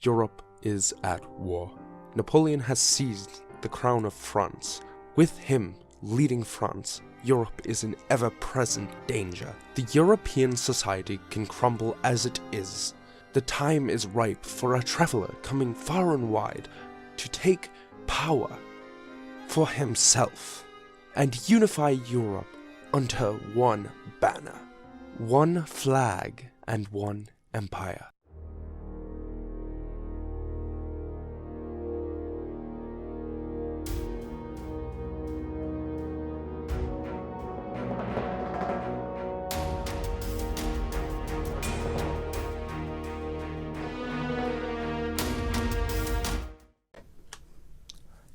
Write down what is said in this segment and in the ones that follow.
Europe is at war. Napoleon has seized the crown of France. With him leading France, Europe is in ever-present danger. The European society can crumble as it is. The time is ripe for a traveler coming far and wide to take power for himself and unify Europe under one banner, one flag, and one empire.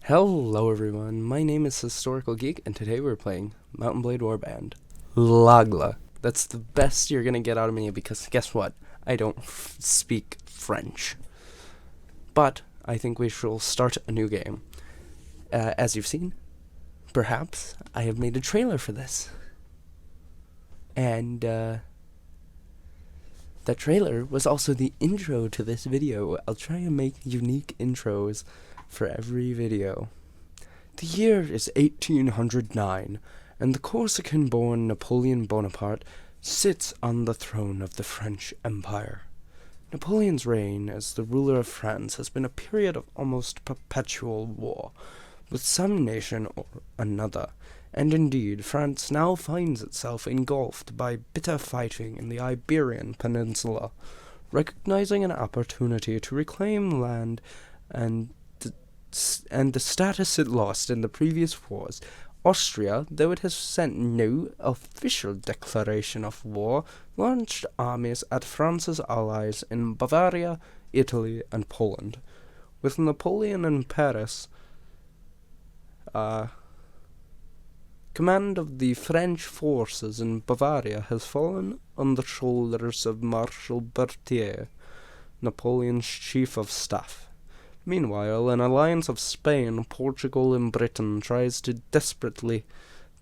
Hello everyone, my name is Historical Geek, and today we're playing Mount & Blade Warband. Lagla. That's the best you're gonna get out of me, because guess what? I don't speak French. But I think we shall start a new game. As you've seen, perhaps, I have made a trailer for this. And that trailer was also the intro to this video. I'll try and make unique intros for every video. The year is 1809, and the Corsican-born Napoleon Bonaparte sits on the throne of the French Empire. Napoleon's reign as the ruler of France has been a period of almost perpetual war with some nation or another, and indeed France now finds itself engulfed by bitter fighting in the Iberian Peninsula. Recognizing an opportunity to reclaim land and the status it lost in the previous wars, Austria, though it has sent no official declaration of war, launched armies at France's allies in Bavaria, Italy, and Poland. With Napoleon in Paris, command of the French forces in Bavaria has fallen on the shoulders of Marshal Berthier, Napoleon's chief of staff. Meanwhile, an alliance of Spain, Portugal, and Britain tries desperately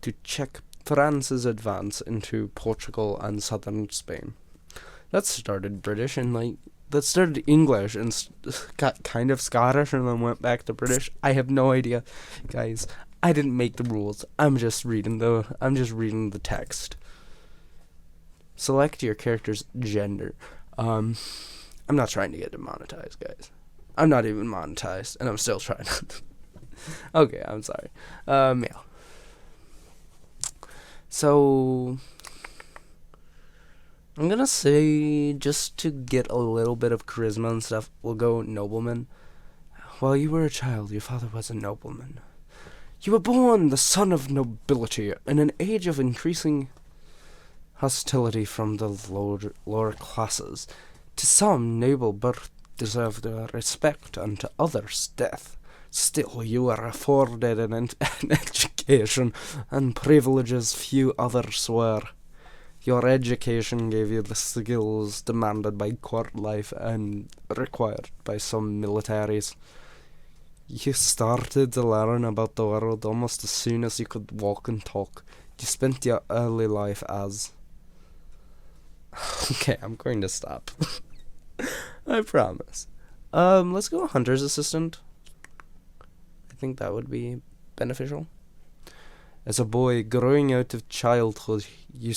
to check France's advance into Portugal and southern Spain. That started British and that started English and got kind of Scottish and then went back to British. I have no idea, guys. I didn't make the rules. I'm just reading the text. Select your character's gender. I'm not trying to get demonetized, guys. I'm not even monetized, and I'm still trying. Okay, I'm sorry. Male. So, I'm gonna say, just to get a little bit of charisma and stuff, we'll go nobleman. While you were a child, your father was a nobleman. You were born the son of nobility in an age of increasing hostility from the lower classes. To some, noble birth deserved respect, and to others death. Still, you were afforded an education and privileges few others were. Your education gave you the skills demanded by court life and required by some militaries. You started to learn about the world almost as soon as you could walk and talk. You spent your early life as... Okay, I'm going to stop. I promise. Let's go Hunter's Assistant. I think that would be beneficial. As a boy growing out of childhood, you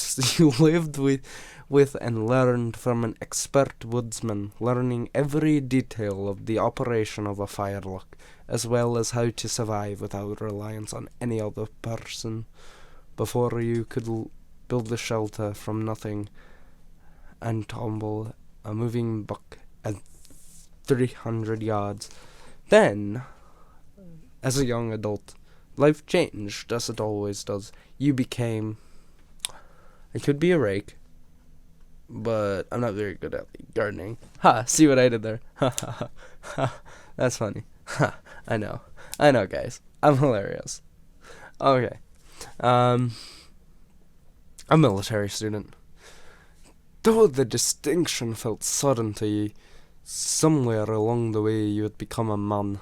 lived with and learned from an expert woodsman, learning every detail of the operation of a firelock, as well as how to survive without reliance on any other person. Before you could build a shelter from nothing and tumble a moving buck at 300 yards. Then, as a young adult, life changed, as it always does. You became... I could be a rake, but I'm not very good at gardening. Ha! See what I did there? Ha ha ha. Ha! That's funny. Ha! I know, guys. I'm hilarious. Okay. A military student. Though the distinction felt sudden to you, somewhere along the way you had become a man,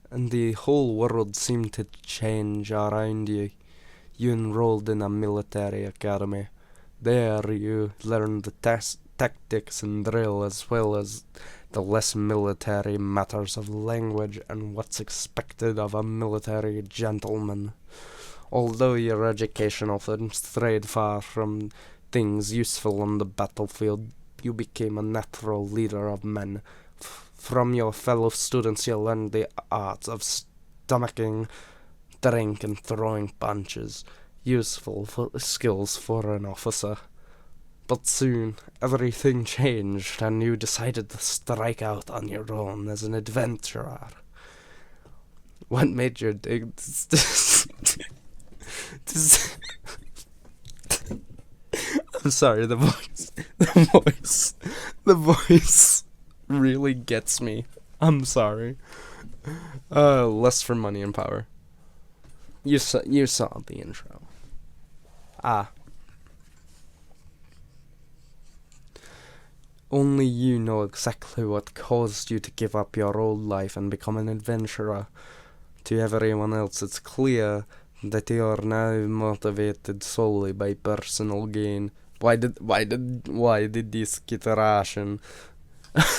and the whole world seemed to change around you. You enrolled in a military academy. There you learned the tactics and drill, as well as the less military matters of language and what's expected of a military gentleman. Although your education often strayed far from things useful on the battlefield, you became a natural leader of men. From your fellow students you learned the arts of stomaching drink and throwing punches, useful skills for an officer. But soon, everything changed, and you decided to strike out on your own as an adventurer. What made you dig I'm sorry, the voice really gets me. I'm sorry. Lust for money and power. You saw the intro. Only you know exactly what caused you to give up your old life and become an adventurer. To everyone else, it's clear that you are now motivated solely by personal gain. Why did this get Russian?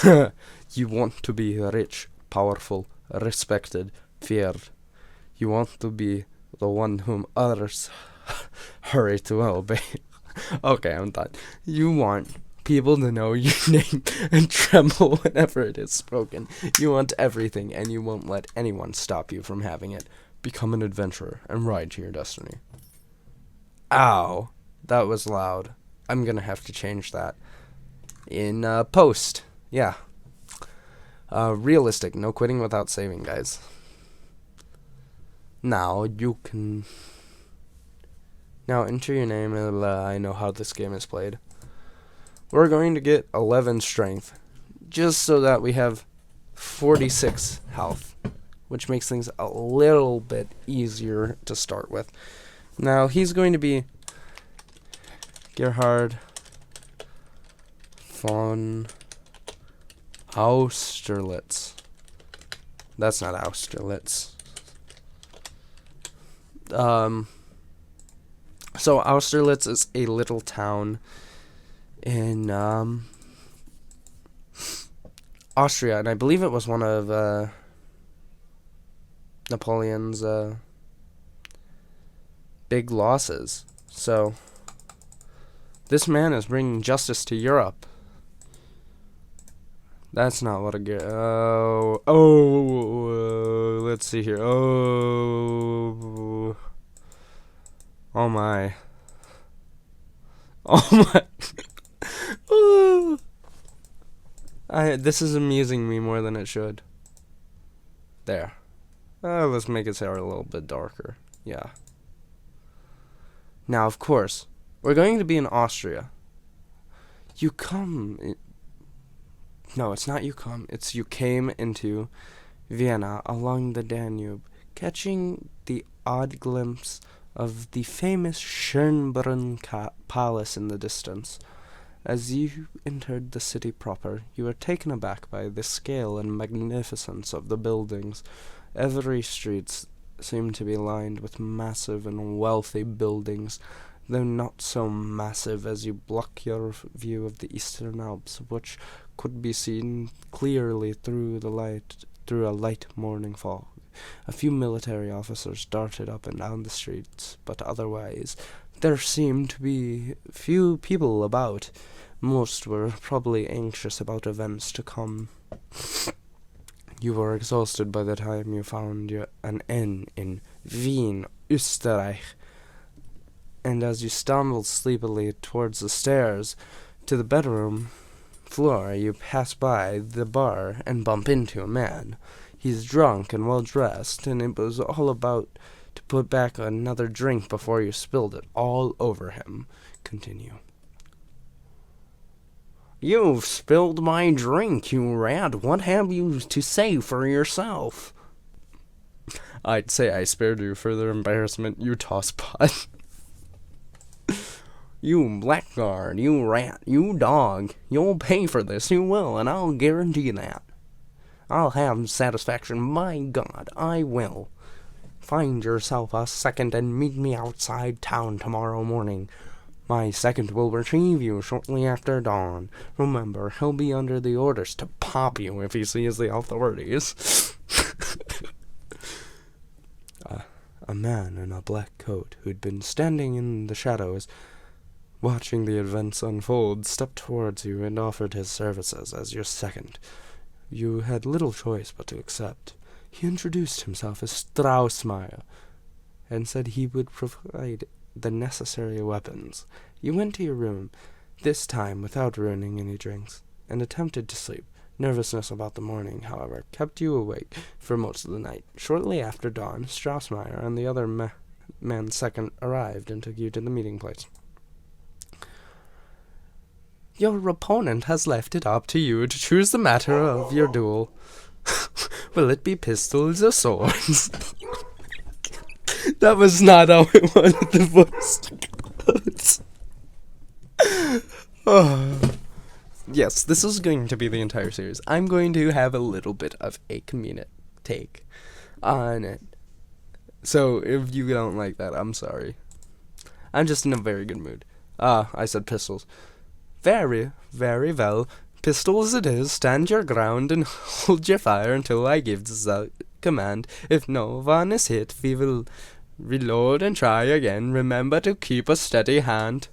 You want to be rich, powerful, respected, feared. You want to be the one whom others hurry to obey. Okay, I'm done. You want people to know your name and tremble whenever it is spoken. You want everything, and you won't let anyone stop you from having it. Become an adventurer and ride to your destiny. Ow, that was loud. I'm gonna have to change that in post. Yeah. Realistic, no quitting without saving, guys. Now you can enter your name, and I know how this game is played. We're going to get 11 strength, just so that we have 46 health, which makes things a little bit easier to start with. Now, he's going to be Gerhard von Austerlitz. That's not Austerlitz. So Austerlitz is a little town in Austria, and I believe it was one of Napoleon's big losses. So this man is bringing justice to Europe. That's not what let's see here. Oh my. This is amusing me more than it should. There. Let's make his hair a little bit darker. Yeah. Now, of course, we're going to be in Austria. No, it's not it's you came into Vienna along the Danube, catching the odd glimpse of the famous Schönbrunn Palace in the distance. As you entered the city proper, you were taken aback by the scale and magnificence of the buildings. Every street seemed to be lined with massive and wealthy buildings, though not so massive as you block your view of the Eastern Alps, which could be seen clearly through a light morning fog. A few military officers darted up and down the streets, but otherwise there seemed to be few people about. Most were probably anxious about events to come. You were exhausted by the time you found an inn in Wien, Österreich, and as you stumbled sleepily towards the stairs to the bedroom floor, you pass by the bar and bump into a man. He's drunk and well-dressed, and it was all about to put back another drink before you spilled it all over him. Continue. You've spilled my drink, you rat. What have you to say for yourself? I'd say I spared you further embarrassment, you tosspot. You blackguard, you rat, you dog. You'll pay for this, you will, and I'll guarantee that. I'll have satisfaction, by God, I will. Find yourself a second and meet me outside town tomorrow morning. My second will retrieve you shortly after dawn. Remember, he'll be under the orders to pop you if he sees the authorities. A man in a black coat who'd been standing in the shadows watching the events unfold stepped towards you and offered his services as your second. You had little choice but to accept. He introduced himself as Straussmeyer and said he would provide the necessary weapons. You went to your room, this time without ruining any drinks, and attempted to sleep. Nervousness about the morning, however, kept you awake for most of the night. Shortly after dawn, Straussmeyer and the other man second arrived and took you to the meeting place. Your opponent has left it up to you to choose the matter of your duel. Will it be pistols or swords? That was not how it wanted the voice. Yes, this is going to be the entire series. I'm going to have a little bit of a comedic take on it. So if you don't like that, I'm sorry. I'm just in a very good mood. I said pistols. Very, very well. Pistols it is. Stand your ground and hold your fire until I give the command. If no one is hit, we will reload and try again. Remember to keep a steady hand.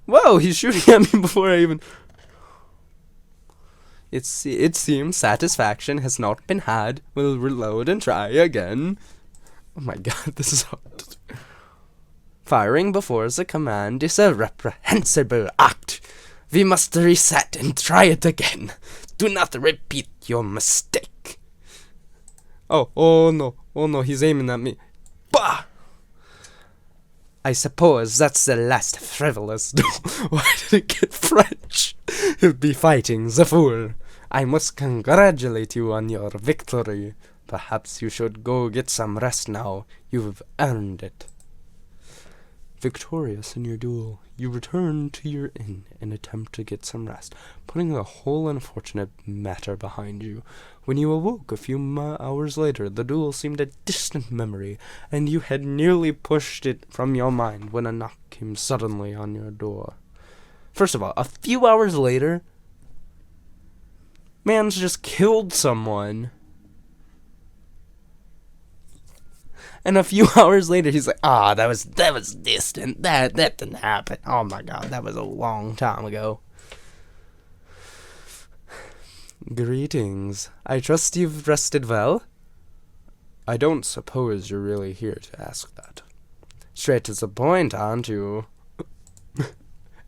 Whoa, he's shooting at me before I even... It seems satisfaction has not been had. We'll reload and try again. Oh my god, this is hard. Firing before the command is a reprehensible act. We must reset and try it again. Do not repeat your mistake. Oh no, he's aiming at me. Bah! I suppose that's the last frivolous duel. Why did it get French? He'll be fighting the fool. I must congratulate you on your victory. Perhaps you should go get some rest now. You've earned it. Victorious in your duel, you return to your inn and attempt to get some rest, putting the whole unfortunate matter behind you. When you awoke a few hours later, the duel seemed a distant memory, and you had nearly pushed it from your mind when a knock came suddenly on your door. First of all, a few hours later, man's just killed someone. And a few hours later, he's like, that was distant. That didn't happen. Oh my god, that was a long time ago. Greetings. I trust you've rested well? I don't suppose you're really here to ask that. Straight to the point, aren't you?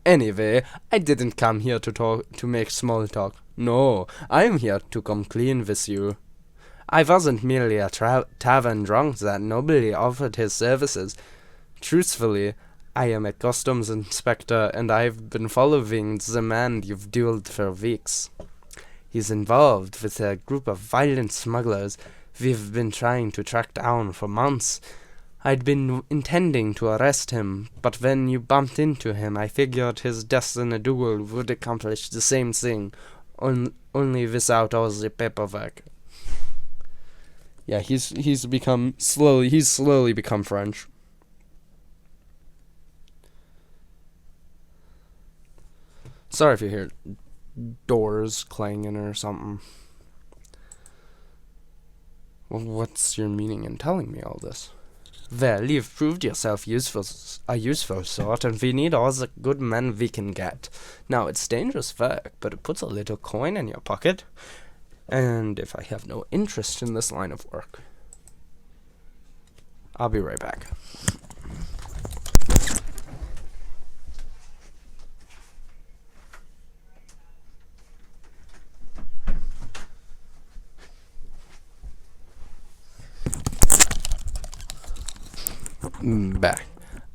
Anyway, I didn't come here to make small talk. No, I'm here to come clean with you. I wasn't merely a tavern drunk that nobly offered his services. Truthfully, I am a customs inspector, and I've been following the man you've dueled for weeks. He's involved with a group of violent smugglers we've been trying to track down for months. I'd been intending to arrest him, but when you bumped into him, I figured his death in a duel would accomplish the same thing, only without all the paperwork. Yeah, he's slowly become French. Sorry if you hear doors clanging or something. Well, what's your meaning in telling me all this? Well, you've proved yourself a useful sort, and we need all the good men we can get. Now, it's dangerous work, but it puts a little coin in your pocket. And if I have no interest in this line of work, I'll be right back. Back.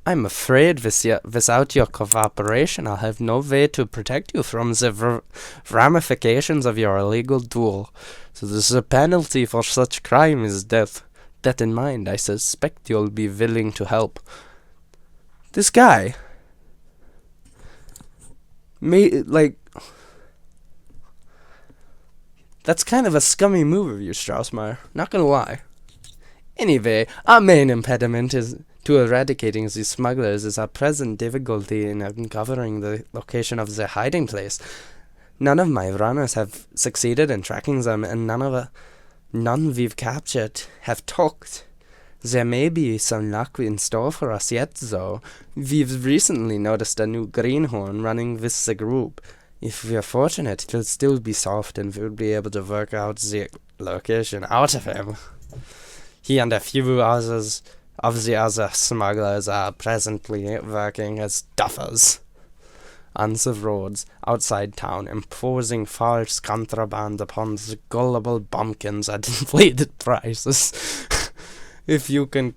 I'm afraid without your cooperation, I'll have no way to protect you from the ramifications of your illegal duel. So the penalty for such crime is death. That in mind, I suspect you'll be willing to help. This guy... That's kind of a scummy move of you, Straussmeyer. Not gonna lie. Anyway, our main impediment to eradicating the smugglers is our present difficulty in uncovering the location of their hiding place. None of my runners have succeeded in tracking them, and none we've captured have talked. There may be some luck in store for us yet, though. We've recently noticed a new greenhorn running with the group. If we're fortunate, it'll still be soft, and we'll be able to work out the location out of him. He and a few others of the other smugglers are presently working as duffers on the roads outside town, imposing false contraband upon the gullible bumpkins at inflated prices. If you can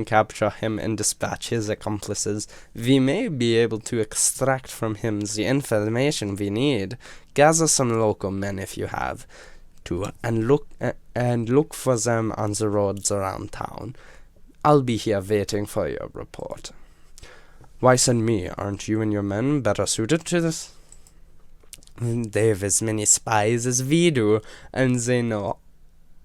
capture him and dispatch his accomplices, we may be able to extract from him the information we need. Gather some local men if you have to, and look for them on the roads around town. I'll be here waiting for your report. Why send me? Aren't you and your men better suited to this? They've as many spies as we do, and they know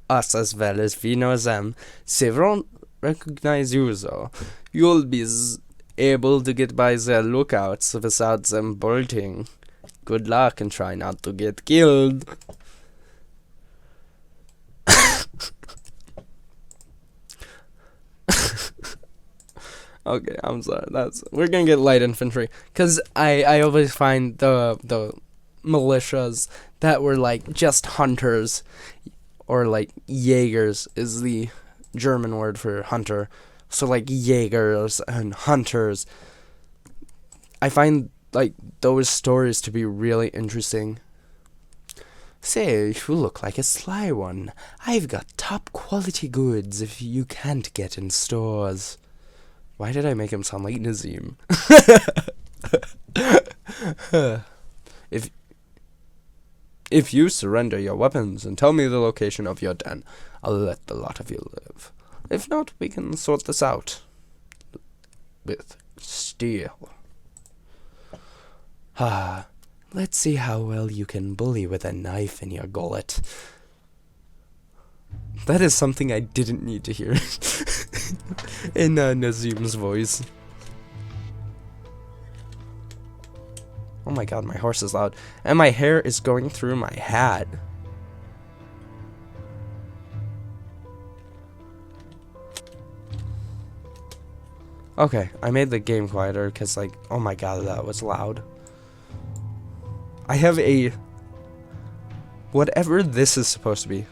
us as well as we know them. They won't recognize you, though. You'll be able to get by their lookouts without them bolting. Good luck, and try not to get killed. Okay, I'm sorry. We're gonna get light infantry, cause I always find the militias that were like just hunters, or like Jägers is the German word for hunter. So like Jägers and hunters, I find like those stories to be really interesting. Say, you look like a sly one. I've got top quality goods if you can't get in stores. Why did I make him sound like Nazim? If you surrender your weapons and tell me the location of your den, I'll let the lot of you live. If not, we can sort this out with steel. Let's see how well you can bully with a knife in your gullet. That is something I didn't need to hear in Nazim's voice. Oh my god, my horse is loud. And my hair is going through my hat. Okay, I made the game quieter because, like, oh my god, that was loud. I have a... whatever this is supposed to be.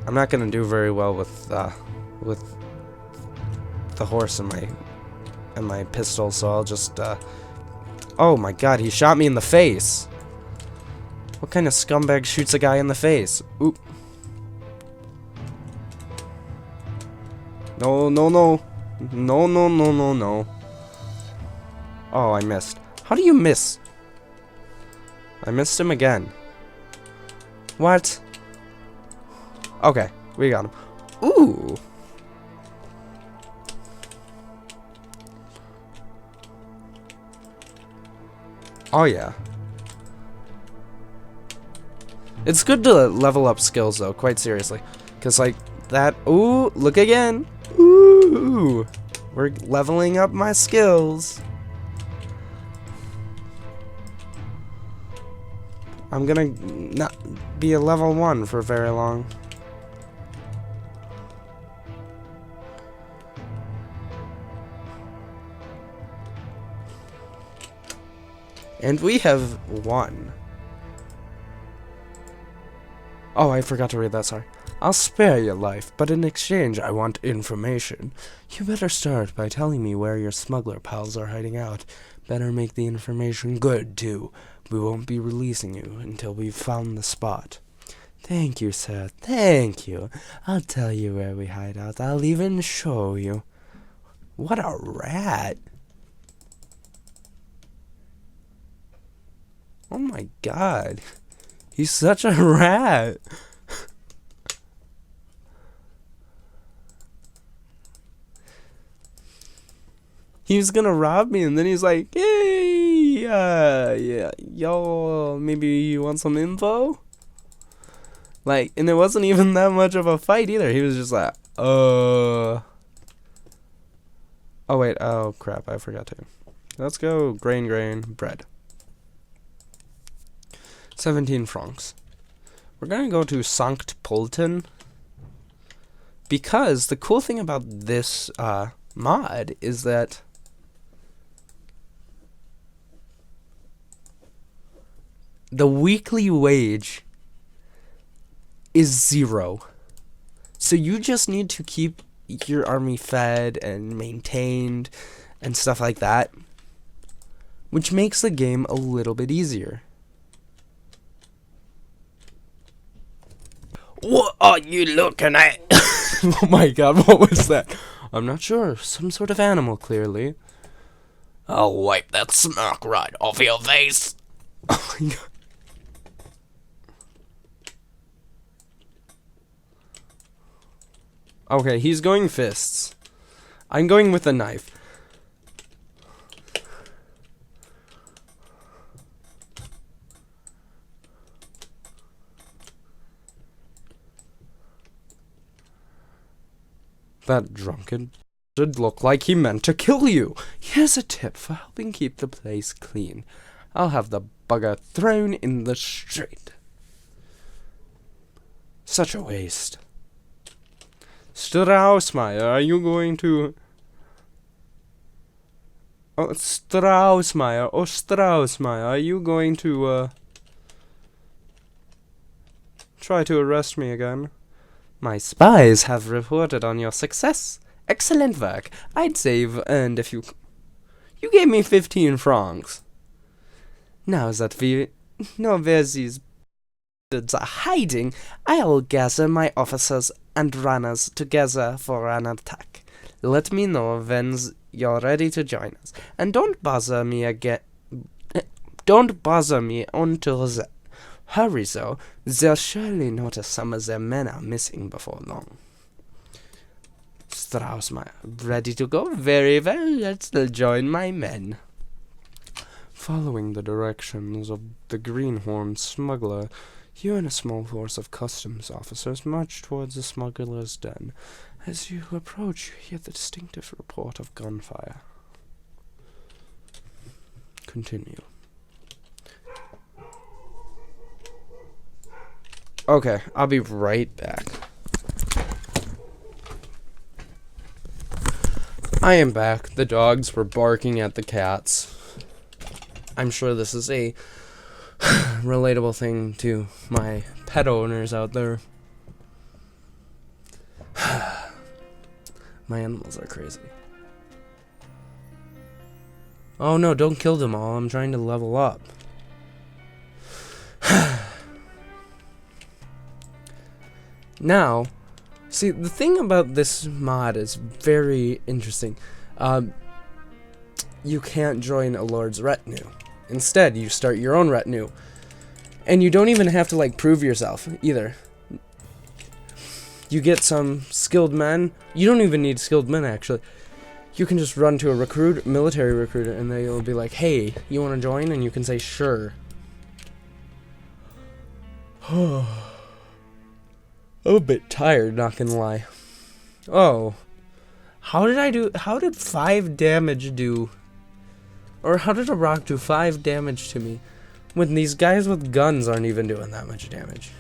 I'm not gonna do very well with the horse and my pistol, so I'll just oh my god, he shot me in the face. What kind of scumbag shoots a guy in the face? Oop. No, no, no. No, no, no, no, no. Oh, I missed. How do you miss? I missed him again. What? Okay, we got him. Ooh. Oh yeah. It's good to level up skills though, quite seriously. Cause like that, ooh, look again. Ooh. We're leveling up my skills. I'm gonna not be a level 1 for very long. And we have won. Oh, I forgot to read that, sorry. I'll spare your life, but in exchange I want information. You better start by telling me where your smuggler pals are hiding out. Better make the information good, too. We won't be releasing you until we've found the spot. Thank you, sir. Thank you. I'll tell you where we hide out. I'll even show you. What a rat. Oh my god. He's such a rat. He was gonna rob me, and then he's like, hey, yeah, yo, maybe you want some info? Like, and it wasn't even that much of a fight either. He was just like, oh wait, oh crap, I forgot to. Let's go grain, bread. 17 francs. We're gonna go to Sankt Pölten. Because the cool thing about this mod is that the weekly wage is 0. So you just need to keep your army fed and maintained and stuff like that, which makes the game a little bit easier. What are you looking at? Oh my god, what was that? I'm not sure. Some sort of animal, clearly. I'll wipe that smirk right off your face. Oh my god. Okay, he's going fists. I'm going with a knife. That drunken should look like he meant to kill you. Here's a tip for helping keep the place clean. I'll have the bugger thrown in the street. Such a waste. Straussmeyer, are you going to... Oh, Straussmeyer, are you going to, try to arrest me again? My spies have reported on your success. Excellent work. I'd say you've earned if you... You gave me 15 francs. Now that we know where these birds are hiding, I'll gather my officers and runners together for an attack. Let me know when you're ready to join us. And don't bother me again. Don't bother me until then. Hurry, though. They'll surely notice some of their men are missing before long. Straussmeyer, ready to go? Very well, let's join my men. Following the directions of the greenhorn smuggler, you and a small force of customs officers march towards the smuggler's den. As you approach, you hear the distinctive report of gunfire. Continue. Okay, I'll be right back. I am back. The dogs were barking at the cats. I'm sure this is a relatable thing to my pet owners out there. My animals are crazy. Oh no, don't kill them all. I'm trying to level up. Now, see, the thing about this mod is very interesting. You can't join a lord's retinue. Instead, you start your own retinue. And you don't even have to, like, prove yourself, either. You get some skilled men. You don't even need skilled men, actually. You can just run to a military recruiter, and they'll be like, hey, you want to join? And you can say, sure. I'm a bit tired, not gonna lie. Oh. How did 5 damage do? Or how did a rock do 5 damage to me? When these guys with guns aren't even doing that much damage.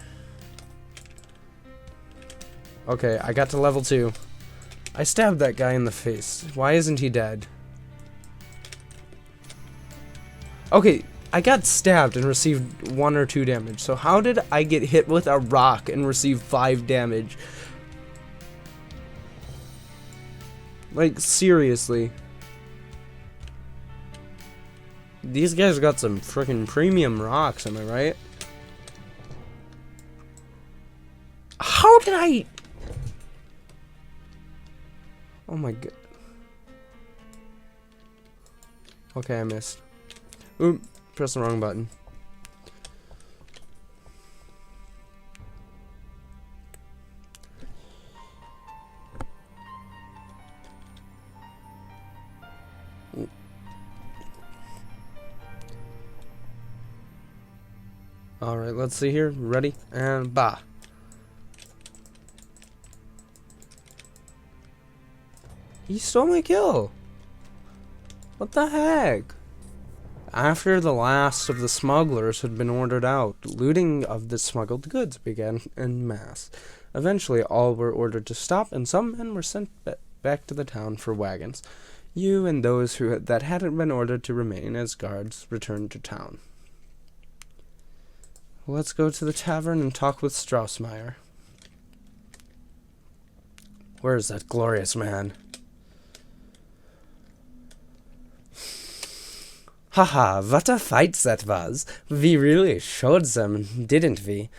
Okay, I got to level 2. I stabbed that guy in the face. Why isn't he dead? Okay, I got stabbed and received 1 or 2 damage. So how did I get hit with a rock and receive 5 damage? Like, seriously. These guys got some freaking premium rocks, am I right? How did I... Oh my god. Okay, I missed. Oop, pressed the wrong button. Alright, let's see here. Ready? And bah. He stole my kill. What the heck? After the last of the smugglers had been ordered out, looting of the smuggled goods began en masse. Eventually, all were ordered to stop, and some men were sent back to the town for wagons. You and those that hadn't been ordered to remain as guards returned to town. Let's go to the tavern and talk with Straussmeyer. Where is that glorious man? Haha, what a fight that was. We really showed them, didn't we?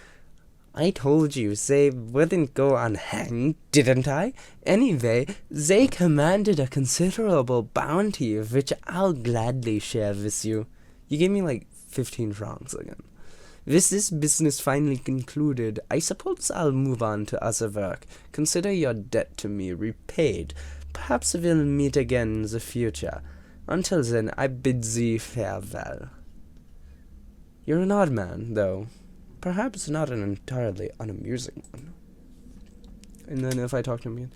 I told you they wouldn't go unhanged, didn't I? Anyway, they commanded a considerable bounty, which I'll gladly share with you. You gave me like 15 francs again. With this business finally concluded, I suppose I'll move on to other work. Consider your debt to me repaid. Perhaps we'll meet again in the future. Until then, I bid thee farewell. You're an odd man, though. Perhaps not an entirely unamusing one. And then if I talk to him again,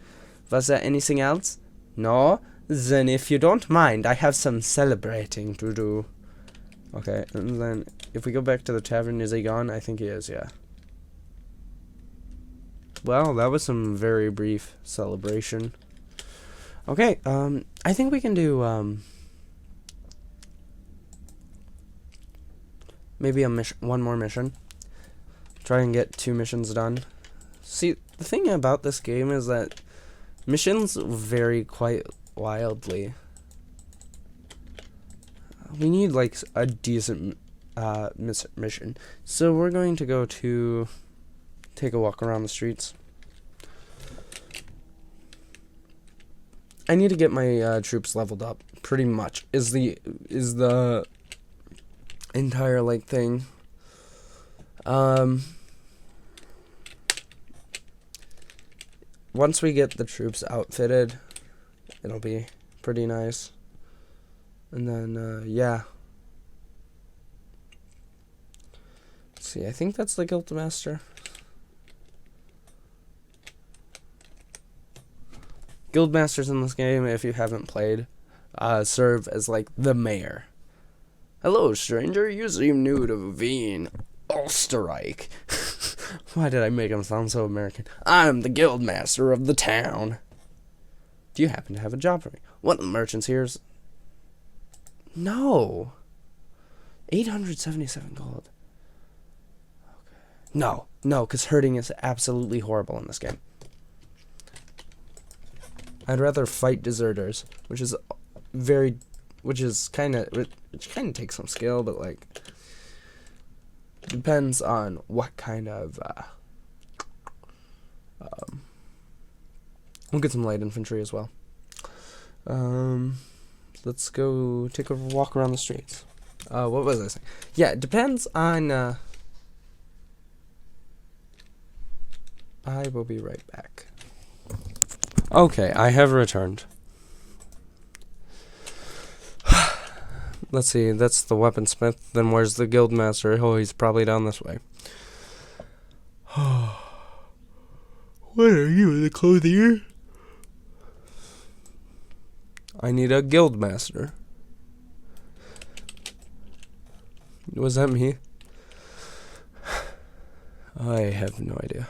was there anything else? No? Then if you don't mind, I have some celebrating to do. Okay, and then if we go back to the tavern, is he gone? I think he is, yeah. Well, that was some very brief celebration. Okay, I think we can do, maybe a one more mission. Try and get 2 missions done. See, the thing about this game is that missions vary quite wildly. We need, like, a decent mission. So we're going to go to take a walk around the streets. I need to get my troops leveled up, pretty much, is the entire, like, thing. Once we get the troops outfitted, it'll be pretty nice. And then, yeah. Let's see, I think that's the Guildmaster. Guildmasters in this game, if you haven't played, serve as, like, the mayor. Hello, stranger. You seem new to Wien. Austerlitz. Why did I make him sound so American? I'm the Guildmaster of the town. Do you happen to have a job for me? One of the merchants here's... No. 877 gold. Okay. No, because hurting is absolutely horrible in this game. I'd rather fight deserters, which kind of takes some skill, but like depends on what kind of we'll get some light infantry as well. Let's go take a walk around the streets. What was I saying? Yeah, it depends on I will be right back. Okay, I have returned. Let's see, that's the weaponsmith. Then where's the guildmaster? Oh, he's probably down this way. What are you, the clothier? I need a guildmaster. Was that me? I have no idea.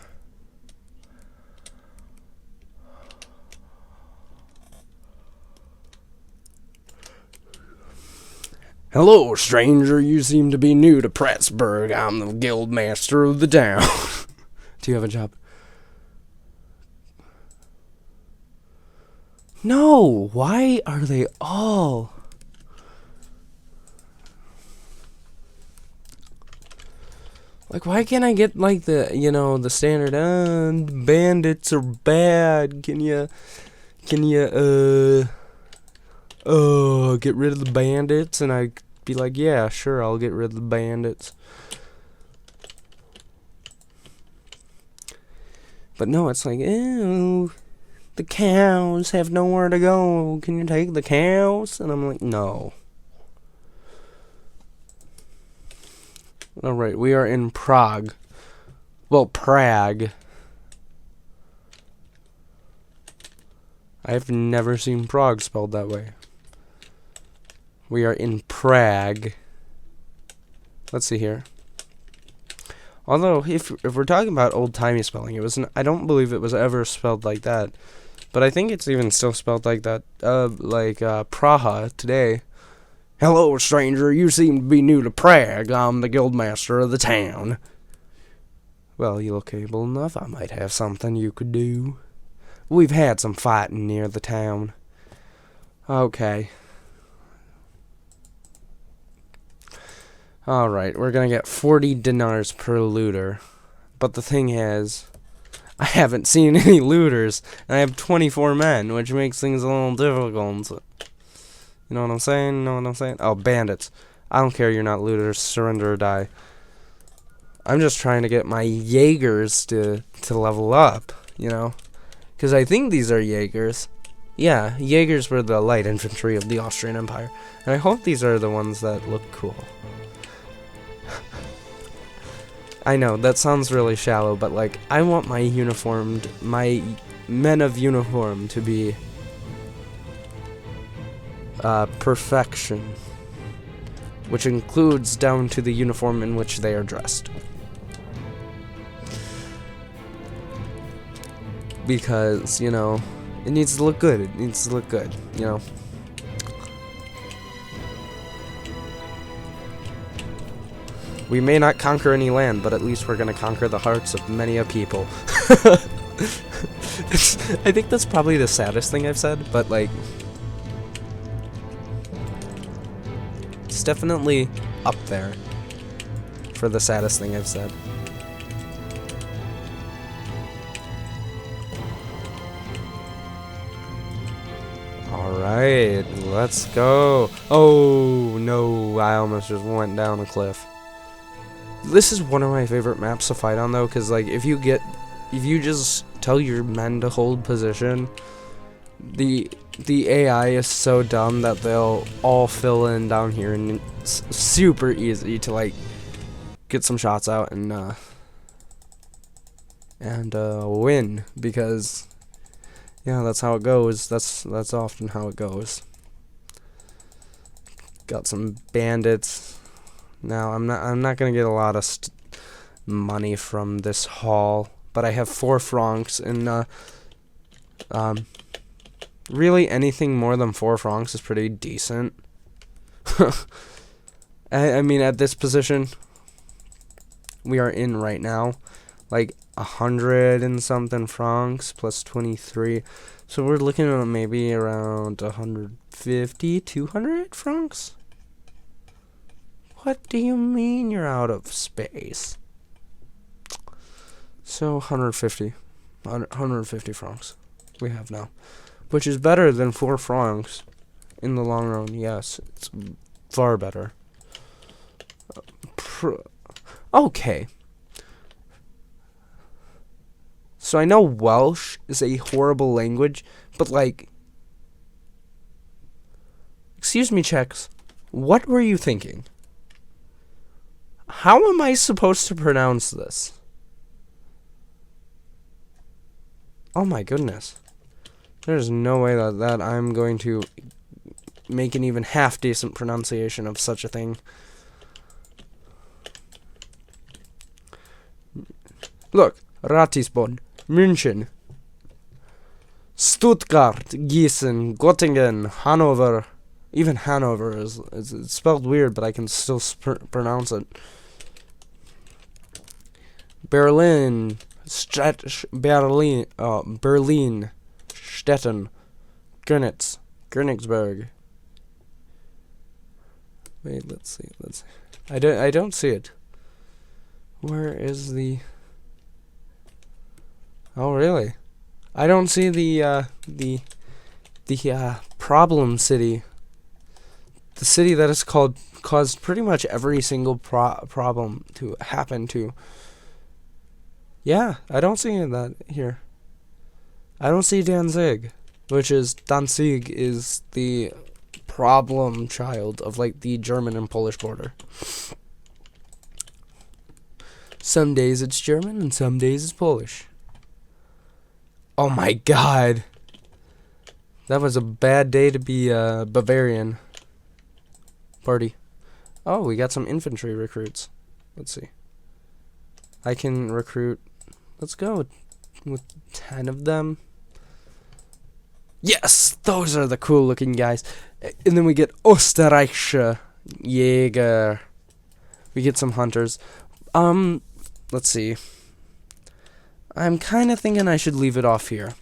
Hello, stranger. You seem to be new to Pressburg. I'm the guildmaster of the town. Do you have a job? No. Why are they all... Like, why can't I get, like, the, you know, the standard, bandits are bad. Can you, get rid of the bandits? And I'd be like, yeah, sure, I'll get rid of the bandits. But no, it's like, ew, the cows have nowhere to go. Can you take the cows? And I'm like, no. Alright, we are in Prague. Well, Prague. I've never seen Prague spelled that way. We are in Prague. Let's see here. Although, if we're talking about old-timey spelling, I don't believe it was ever spelled like that. But I think it's even still spelled like that, Praha today. Hello, stranger, you seem to be new to Prague. I'm the guildmaster of the town. Well, you look able enough. I might have something you could do. We've had some fighting near the town. Okay. Alright, we're gonna get 40 dinars per looter. But the thing is, I haven't seen any looters, and I have 24 men, which makes things a little difficult. You know what I'm saying? Know what I'm saying? Oh, bandits. I don't care, you're not looters. Surrender or die. I'm just trying to get my Jaegers to level up, you know? Because I think these are Jaegers. Yeah, Jaegers were the light infantry of the Austrian Empire. And I hope these are the ones that look cool. I know, that sounds really shallow, but like, I want my men of uniform to be perfection, which includes down to the uniform in which they are dressed. Because, you know, it needs to look good. It needs to look good, you know. We may not conquer any land, but at least we're going to conquer the hearts of many a people. I think that's probably the saddest thing I've said, but, like, it's definitely up there for the saddest thing I've said. Alright, let's go. Oh, no, I almost just went down a cliff. This is one of my favorite maps to fight on, though, because, like, if you just tell your men to hold position, the AI is so dumb that they'll all fill in down here, and it's super easy to, like, get some shots out and win, because, yeah, that's how it goes. That's often how it goes. Got some bandits. Now, I'm not gonna get a lot of money from this haul, but I have 4 francs, and really anything more than 4 francs is pretty decent. I mean, at this position we are in right now, like 100 and something francs plus 23, so we're looking at maybe around 150, 200 francs. What do you mean you're out of space? So 150 francs we have now, which is better than 4 francs in the long run. Yes, it's far better. Okay. So I know Welsh is a horrible language, but like, excuse me, Czechs, what were you thinking? How am I supposed to pronounce this? Oh my goodness. There's no way that I'm going to make an even half decent pronunciation of such a thing. Look, Ratisbon, München, Stuttgart, Gießen, Göttingen, Hanover. Even Hanover is it's spelled weird, but I can still pronounce it. Berlin, Berlin, Stettin, Königsberg. Wait, let's see. I don't see it. Where is the? Oh, really? I don't see the problem city. The city that has caused pretty much every single problem to happen to. Yeah, I don't see that here. I don't see Danzig, Danzig is the problem child of, like, the German and Polish border. Some days it's German and some days it's Polish. Oh my god. That was a bad day to be Bavarian. Party. Oh, we got some infantry recruits. Let's see. I can recruit. Let's go with 10 of them. Yes, those are the cool looking guys. And then we get Österreichische Jäger. We get some hunters. Let's see. I'm kind of thinking I should leave it off here.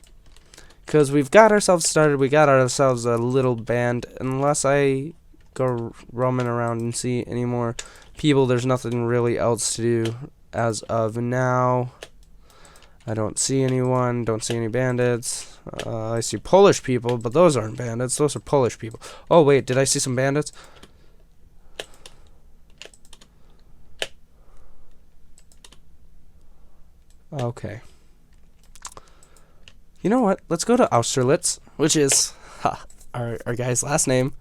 Because we've got ourselves started. We got ourselves a little band. Unless I go roaming around and see any more people, there's nothing really else to do as of now. I don't see anyone. Don't see any bandits. I see Polish people, but those aren't bandits. Those are Polish people. Oh, wait. Did I see some bandits? Okay. You know what? Let's go to Austerlitz, which is our guy's last name,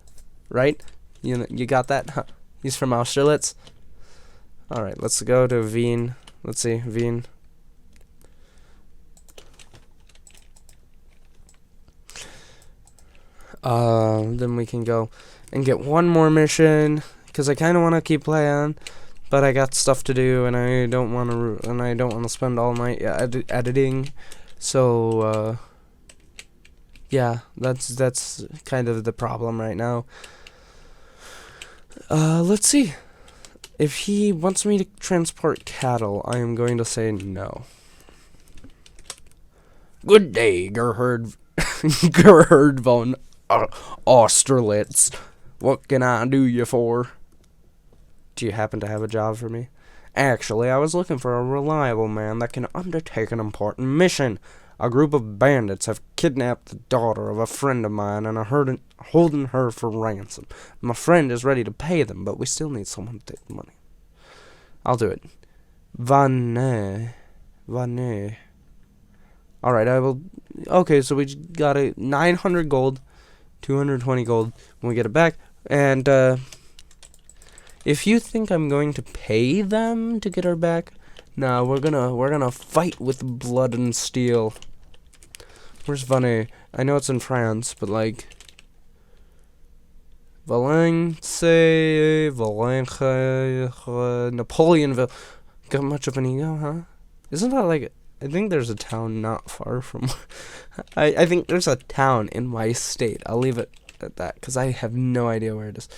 right? You got that? Huh. He's from Austerlitz. All right, let's go to Wien. Let's see, Wien. Then we can go and get one more mission because I kind of want to keep playing, but I got stuff to do and I don't want to spend all night editing. So yeah, that's kind of the problem right now. Let's see. If he wants me to transport cattle, I am going to say no. Good day, Gerhard von Austerlitz. What can I do you for? Do you happen to have a job for me? Actually, I was looking for a reliable man that can undertake an important mission. A group of bandits have kidnapped the daughter of a friend of mine and are holding her for ransom. My friend is ready to pay them, but we still need someone to take the money. I'll do it. Vanne. Alright, I will... Okay, so we got 900 gold, 220 gold when we get it back. And, if you think I'm going to pay them to get her back, nah, we're gonna fight with blood and steel. Where's Vanne? I know it's in France, but like... Valence, Napoleonville. Got much of an ego, huh? Isn't that like... I think there's a town not far from... I think there's a town in my state. I'll leave it at that, because I have no idea where it is.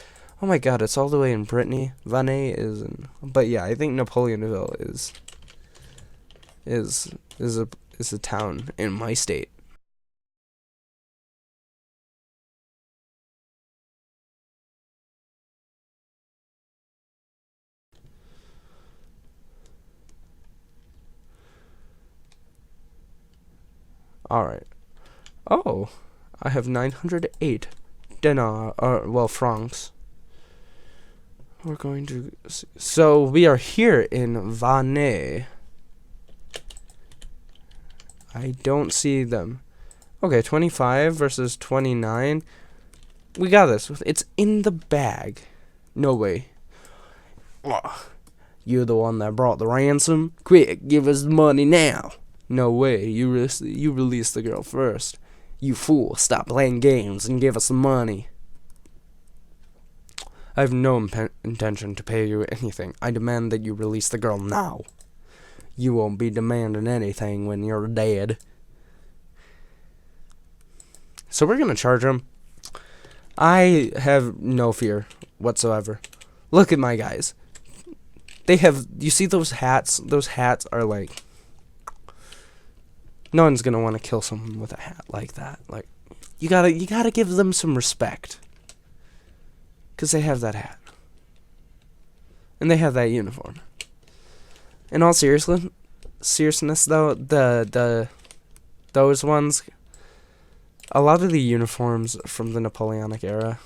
Oh my god, it's all the way in Brittany. Vanne is in... But yeah, I think Napoleonville is a town in my state. Alright. Oh, I have 908 francs. We're going to... So, we are here in Vanne. I don't see them. Okay, 25 versus 29. We got this. It's in the bag. No way. You're the one that brought the ransom? Quick, give us the money now. No way. You released the girl first. You fool. Stop playing games and give us the money. I have no intention to pay you anything. I demand that you release the girl now. You won't be demanding anything when you're dead. So we're gonna charge him. I have no fear whatsoever. Look at my guys. They have... You see those hats? Those hats are like... No one's gonna want to kill someone with a hat like that. Like, you gotta give them some respect. 'Cause they have that hat. And they have that uniform. In all seriousness though, those ones, a lot of the uniforms from the Napoleonic era,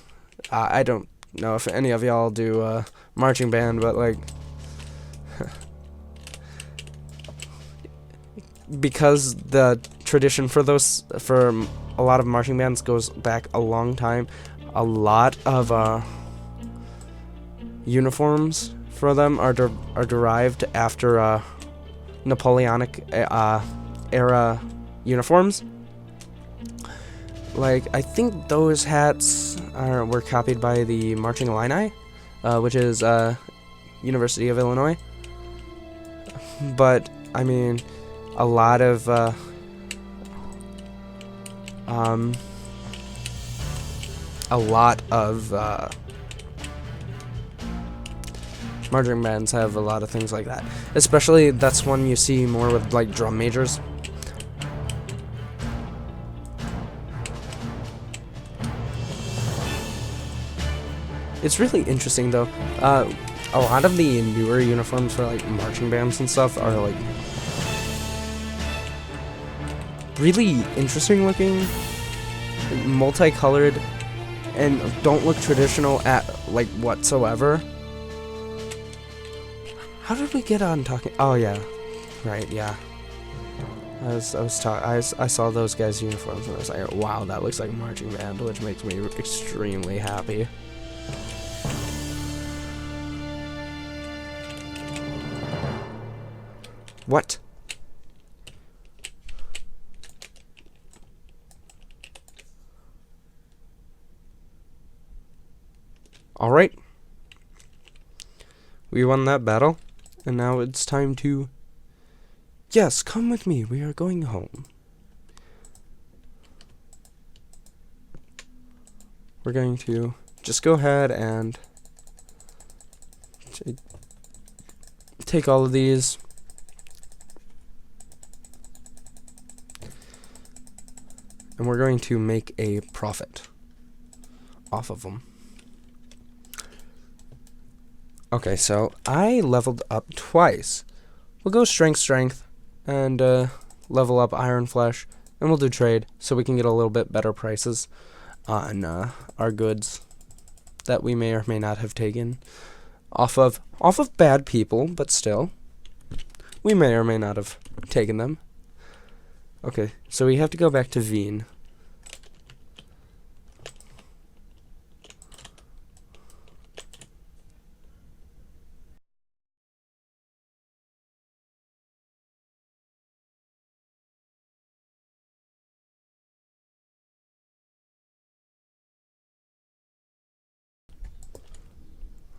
I don't know if any of y'all do marching band, but like, because the tradition for a lot of marching bands goes back a long time, a lot of uniforms for them are derived after Napoleonic era uniforms. like, I think those hats were copied by the Marching Illini, which is University of Illinois. But I mean, a lot of marching bands have a lot of things like that. Especially, that's one you see more with, like, drum majors. It's really interesting, though. A lot of the newer uniforms for, like, marching bands and stuff are, like, really interesting looking, multicolored, and don't look traditional at, like, whatsoever. How did we get on talking? Oh, yeah. Right, yeah. I saw those guys' uniforms and I was like, wow, that looks like a marching band, which makes me extremely happy. What? Alright. We won that battle, and now it's time to... Yes, come with me, we are going home. We're going to just go ahead and take all of these. And we're going to make a profit off of them. Okay, so I leveled up twice. We'll go strength, and level up iron flesh, and we'll do trade, so we can get a little bit better prices on our goods that we may or may not have taken off of bad people, but still, we may or may not have taken them. Okay, so we have to go back to Wien.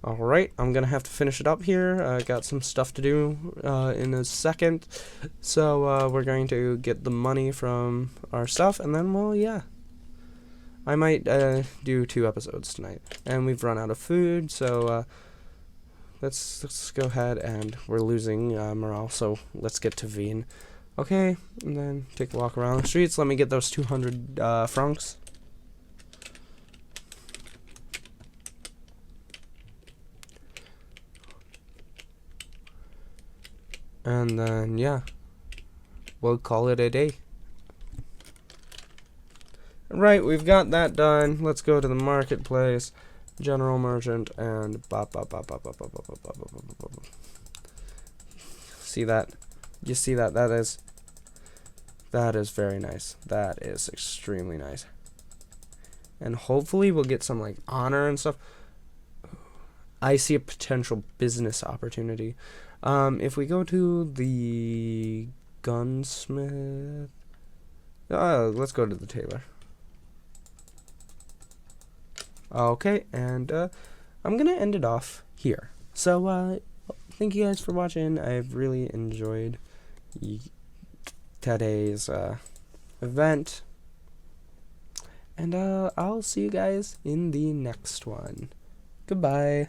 Alright, I'm gonna have to finish it up here. I got some stuff to do in a second. So we're going to get the money from our stuff, and then, well, yeah. I might do 2 episodes tonight. And we've run out of food, so let's go ahead, and we're losing morale, so let's get to Wien. Okay, and then take a walk around the streets. Let me get those 200 francs. And then, yeah, we'll call it a day. Right, we've got that done. Let's go to the marketplace, general merchant, and see that? You see that? That is very nice. That is extremely nice. And hopefully we'll get some, like, honor and stuff. I see a potential business opportunity. If we go to the gunsmith, let's go to the tailor. Okay, and I'm gonna end it off here. So thank you guys for watching. I've really enjoyed today's event, and I'll see you guys in the next one. Goodbye.